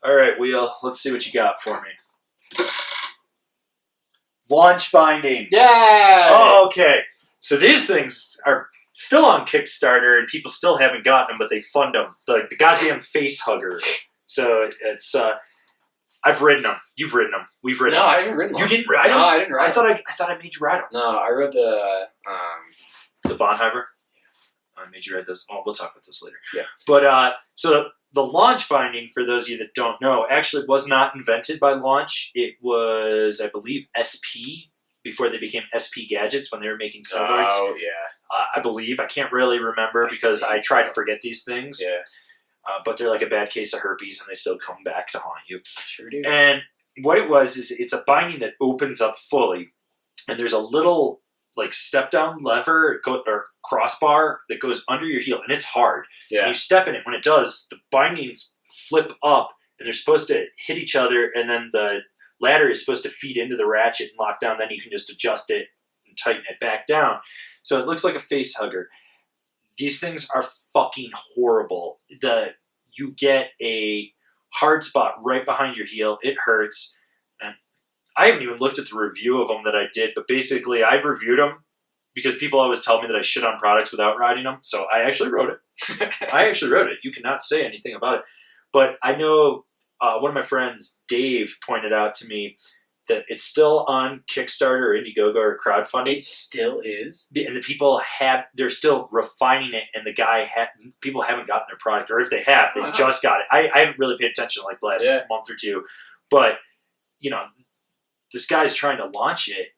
All right, Wheel. Let's see what you got for me. Launch bindings. Yeah. Oh, okay. So these things are still on Kickstarter, and people still haven't gotten them, but they fund them. Like the goddamn face hugger. So it's. I've written them. You've written them. We've written them. No, I didn't read them. You didn't write them? No, I didn't write them. I thought I made you write them. No, I read the Bonheimer? I made you write those. Oh, we'll talk about those later. Yeah. But, so the launch binding, for those of you that don't know, actually was not invented by Launch. It was, I believe, SP, before they became SP Gadgets, when they were making snowboards. Oh, yeah. I believe. I can't really remember because I try to forget these things. Yeah. But they're like a bad case of herpes, and they still come back to haunt you. Sure do. And what it was is it's a binding that opens up fully, and there's a little like step down lever or crossbar that goes under your heel, and it's hard. Yeah. And you step in it. When it does, the bindings flip up, and they're supposed to hit each other, and then the ladder is supposed to feed into the ratchet and lock down. Then you can just adjust it and tighten it back down. So it looks like a face hugger. These things are fucking horrible. You get a hard spot right behind your heel. It hurts. And I haven't even looked at the review of them that I did, but basically I reviewed them because people always tell me that I shit on products without riding them. So I actually wrote it. You cannot say anything about it. But I know one of my friends, Dave, pointed out to me that it's still on Kickstarter or Indiegogo or crowdfunding. It still is. And the people they're still refining it, and people haven't gotten their product, or if they have, they just got it. I haven't really paid attention like the last month or two, but this guy's trying to launch it,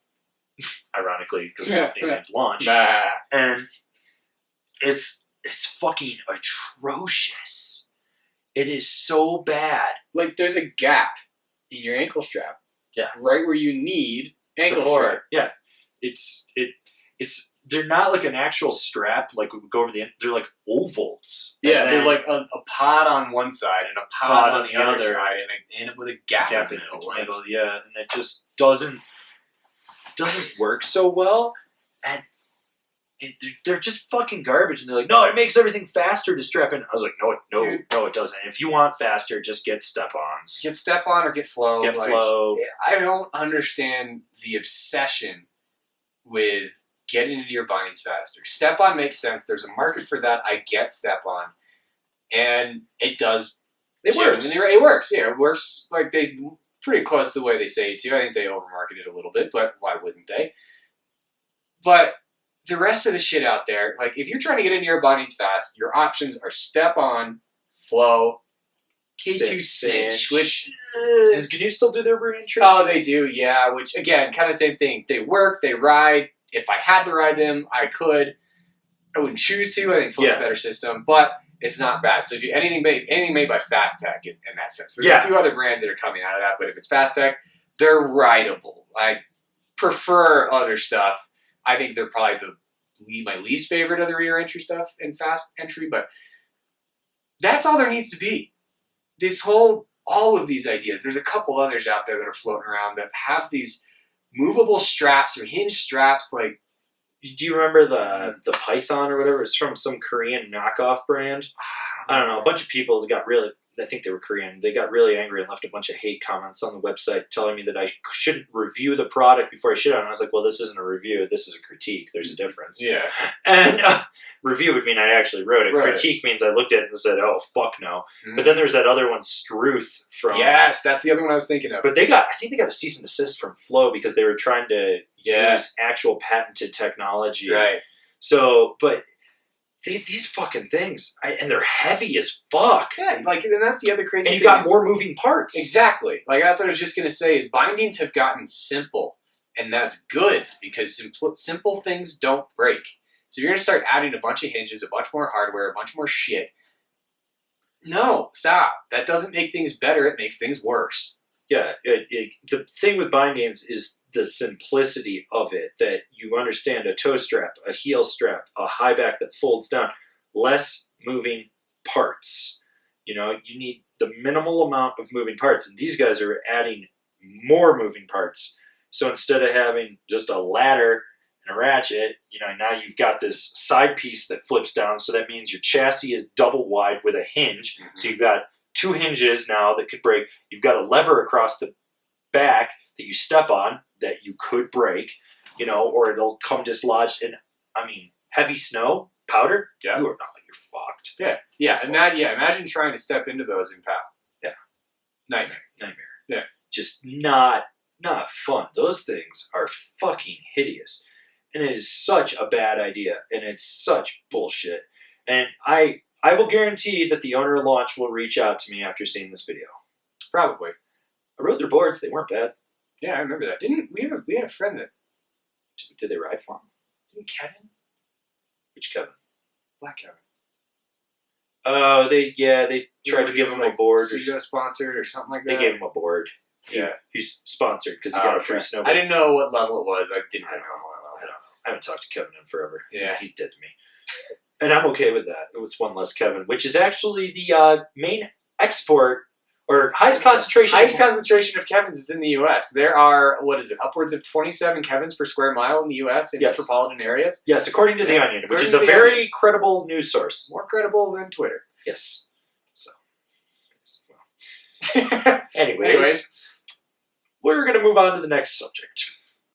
ironically, because the company's name's Launch, and it's fucking atrocious. It is so bad. Like there's a gap in your ankle strap. Yeah. Right where you need ankle strap. Yeah. They're not like an actual strap like we would go over the end. They're like ovals. Yeah, they're like a pod on one side and a pod on the other side, and with a gap in the middle. Yeah, and it just doesn't work so well. And they're just fucking garbage. And they're like, no, it makes everything faster to strap in. I was like, no, it doesn't. If you want faster, just get step-ons. Get step-on or get flow. Get flow. I don't understand the obsession with getting into your bindings faster. Step-on makes sense. There's a market for that. I get step-on. And it does. It works. It works. Yeah, it works like pretty close to the way they say it too. I think they overmarket it a little bit, but why wouldn't they? But the rest of the shit out there, like if you're trying to get into your bindings fast, your options are step-on, flow, K2 cinch, which does GNU still do their re-entry? Oh, they do, yeah. Which again, kind of same thing. They work, they ride. If I had to ride them, I could. I wouldn't choose to. I think Flow's a better system, but it's not bad. So do anything made by Fast Tech in that sense. There's a few other brands that are coming out of that, but if it's Fast Tech, they're rideable. I prefer other stuff. I think they're probably my least favorite of the rear entry stuff in Fast Entry, but that's all there needs to be. All of these ideas, there's a couple others out there that are floating around that have these movable straps or hinge straps. Like, do you remember the Python or whatever? It's from some Korean knockoff brand. I don't know. A bunch of people got really, I think they were Korean, they got really angry and left a bunch of hate comments on the website telling me that I shouldn't review the product before I shit on it. I was like, well, this isn't a review. This is a critique. There's a difference. Yeah. And review would mean I actually wrote it. Right. Critique means I looked at it and said, oh, fuck no. Mm-hmm. But then there's that other one, Struth from... Yes, that's the other one I was thinking of. But I think they got a cease and desist from Flow because they were trying to use actual patented technology. Right. So, but... these fucking things, and they're heavy as fuck. Yeah, and that's the other crazy thing. And you got more moving parts. Exactly. Like, that's what I was just going to say, is bindings have gotten simple, and that's good, because simple things don't break. So you're going to start adding a bunch of hinges, a bunch more hardware, a bunch more shit. No, stop. That doesn't make things better, it makes things worse. Yeah, the thing with bindings is the simplicity of it, that you understand a toe strap, a heel strap, a high back that folds down, less moving parts. You need the minimal amount of moving parts, and these guys are adding more moving parts. So instead of having just a ladder and a ratchet, now you've got this side piece that flips down, so that means your chassis is double wide with a hinge. Mm-hmm. So you've got 2 hinges now that could break. You've got a lever across the back that you step on that you could break, you know, or it'll come dislodged in, I mean, heavy snow, powder, Yeah. you're fucked. Yeah. Yeah. Imagine trying to step into those in POW. Yeah. Nightmare. Yeah. Just not fun. Those things are fucking hideous. And it is such a bad idea. And it's such bullshit. And I will guarantee that the owner of Launch will reach out to me after seeing this video. Probably. I rode their boards. They weren't bad. Yeah, I remember that. Didn't we had a friend that Did they ride for them? didn't Kevin? Which Kevin? Black Kevin. Oh, they tried to give him a board. Pseudo sponsored or something like that. They gave him a board. Yeah. He's sponsored because he got a free snowboard. I didn't know what level it was. I don't know. I haven't talked to Kevin in forever. Yeah. He's dead to me. And I'm okay with that. It's one less Kevin, which is actually the main export or highest concentration. Highest concentration of Kevins is in the U.S. There are, upwards of 27 Kevins per square mile in the U.S. in metropolitan areas. Yes, according to The Onion, which is a very credible news source. More credible than Twitter. Yes. So, well. Anyways, we're going to move on to the next subject.